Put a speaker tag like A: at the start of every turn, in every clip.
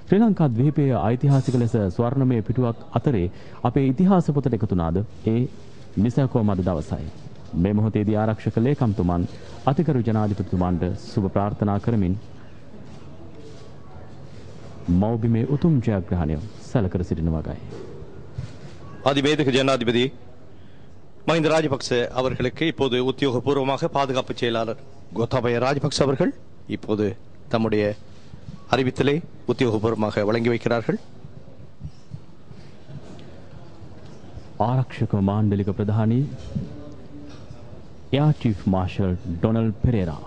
A: ශ්‍රී ලංකා ද්වීපයේ ඓතිහාසික ලෙස ස්වර්ණමය පිටුවක් අතරේ අපේ ඉතිහාස පොතට එකතු වුණාද ඒ නිසකෝම අද දවසයි. මේ මොහොතේදී ආරක්ෂක ලේකම්තුමන් අතිගරු ජනාධිපතිතුමන්ට සුබ ප්‍රාර්ථනා කරමින් மௌபிமே உத்தும் ஜெயகிரஹණය සැලකර සිටින වගයි.
B: அதிவேதக ஜனாதிபதி மஹிந்த ராஜபக்ச அவர்களுக்கு இப்போது உத்தியோகபூர்வமாக பாதுகாப்பு செயலாளர் கோத்தாபய ராஜபக்ச அவர்கள் இப்போது தம்முடைய அறிவித்தலை உத்தியோகபூர்வமாக வழங்கி வைக்கிறார்கள்.
A: ආරක්ෂක මාණ්ඩලික ප්‍රධානී එයා චීෆ් මාර්ෂල් ඩොනල්ඩ් පෙරේරා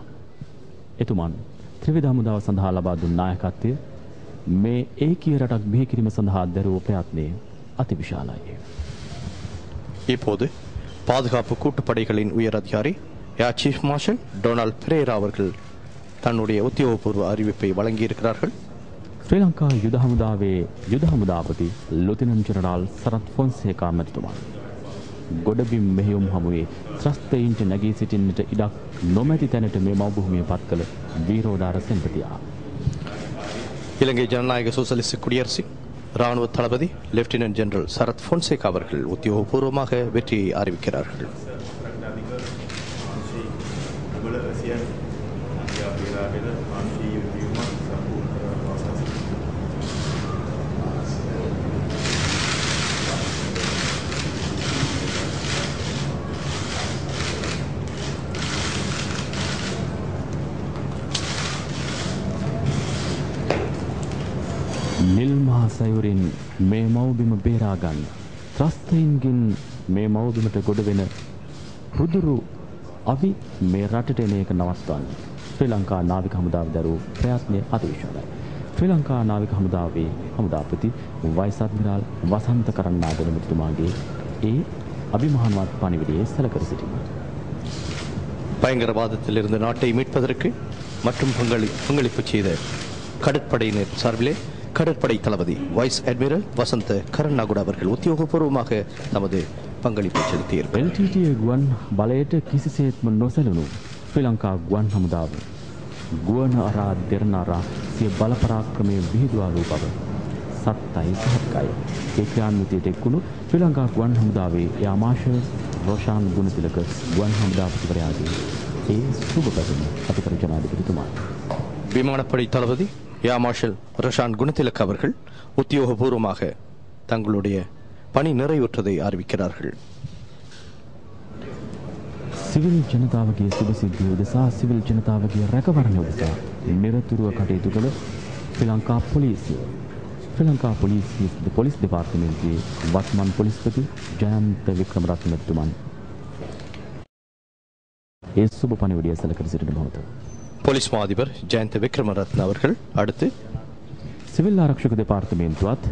A: එතුමන් ත්‍රිවිධ හමුදාව සඳහා ලබා දුන් නායකත්වය මේ ඒකීය රටක් බිහි කිරීම සඳහා දැරූ ප්‍රයත්නය අතිවිශාලයි.
B: இப்போது பாதுகாப்பு கூட்டுப்படைகளின் உயர் அதிகாரி air chief marshal Donald Perera அவர்கள் தன்னுடைய உத்தியோகபூர்வ அறிவிப்பை வழங்கியிருக்கிறார்கள்.
A: ශ්‍රී ලංකා යුද හමුදාවේ යුද හමුදාපති ලුතිනන්ට් ජෙනරාල් සරත් ෆොන්සේකා මැතිතුමා ගොඩබිම් මෙහෙයුම් හමුවේ ත්‍රස්තයින්ට නැගී සිටින්නට ඉඩක් නොමැති තැනට මේ මව්භූමිය පත් කළ වීරෝදාර සෙන්පතියා.
B: இலங்கை ஜனநாயக சோசலிஸ்ட் குடியரசின் ராணுவ தளபதி லெப்டினன்ட் ஜெனரல் சரத் பொன்சேகா அவர்கள் உத்தியோகபூர்வமாக வெற்றியை அறிவிக்கிறார்கள்.
A: නිල්මහා සයුරින් මේ මව්බිම බේරා ගන්න. ත්‍රස්තයින්ගෙන් මේ මව්බිමට ගොඩ වෙන රුදුරු අවි මේ රටට එන එක නවත්වන්න. ශ්‍රී ලංකා නාවික හමුදාව දරූ ප්‍රයත්නය අතිවිශාලයි. ශ්‍රී ලංකා නාවික හමුදාවේ හමුදාපති වයිස් අද්මිරාල් වසන්ත කරන්නාගල මැතිතුමාගේ ඒ අභිමානවත් පණිවිඩයේ සැලකර සිටිනවා.
B: பயங்கரவாதத்திலிருந்து நாட்டை மீட்பதற்கு மற்றும் பங்களிப்பு செய்த கடற்படையினர் சார்பிலே கடற்படை தளபதி வைஸ் அட்மிரல் வசந்த கரண்ணாகுட அவர்கள் உத்தியோகபூர்வமாக தமது பங்களிப்பை செலுத்தியிருக்கிறார்.
A: LTTE ගුවන් බලයට කිසිසේත්ම නොසැලුණු ශ්‍රී ලංකා ගුවන් හමුදාව ගුවන් අරා දෙරණාරා සිය බල පරාක්‍රමයේ විහිදුවා වූ බව සත්‍යයි සහතිකයි. ඒ ක්‍රියාන්විතයට එක්වුණු ශ්‍රී ලංකා ගුවන් හමුදාවේ එයා මාර්ෂල් රොෂාන් ගුණතිලක ගුවන් හමුදාපතිවරයාගේ ඒ සුබ පැතුම අතිකරු ජනාධිපතිතුමා.
B: விமானப்படை தளபதி ஏர் மார்ஷல் ரஷான் குணதிலக் அவர்கள் உத்தியோகபூர்வமாக தங்களுடைய பணி நிறைவுற்றதை அறிவிக்கிறார்கள்.
A: සිවිල් ජනතාවගේ සුබ සිද්ධිය උදෙසා සිවිල් ජනතාවගේ රැකවරණය උදෙසා නිරතුරුව කටයුතු කළ ශ්‍රී ලංකා පොලිසිය ශ්‍රී ලංකා පොලිස් දෙපාර්තමේන්තුවේ වත්මන් පොලිස්පති ජයන්ත වික්‍රමරත්න මැතිතුමන් ඒ සුබ පණිවිඩය සැලකර සිටින මොහොත
B: போலீஸ் மா அதிபர் ஜெயந்த விக்ரமரத்ன அவர்கள் அடுத்து
A: සිවිල් ආරක්ෂක දෙපාර්තමේන්තුවත්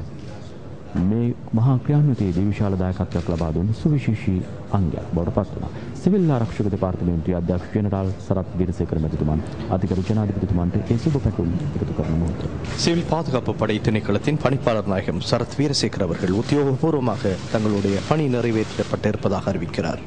A: මේ මහා ක්‍රියාන්විතයේදී විශාල දායකත්වයක් ලබා දුන් සුවිශේෂී අංගයක් බවට පත් වුණා. සිවිල් ආරක්ෂක දෙපාර්තමේන්තුවේ අධ්‍යක්ෂ ජෙනරාල් සරත් වීරසේකර මැතිතුමන් අධිකරු ජනාධිපතිතුමන්ට ඒ සුබ පැතුම් එකතු කරන මොහොත.
B: சிவில் பாதுகாப்பு படை திணைக்களத்தின் பணிப்பாளர் நாயகம் சரத் வீரசேகர் அவர்கள் உத்தியோகபூர்வமாக தங்களுடைய பணி நிறைவேற்றப்பட்டிருப்பதாக அறிவிக்கிறார்.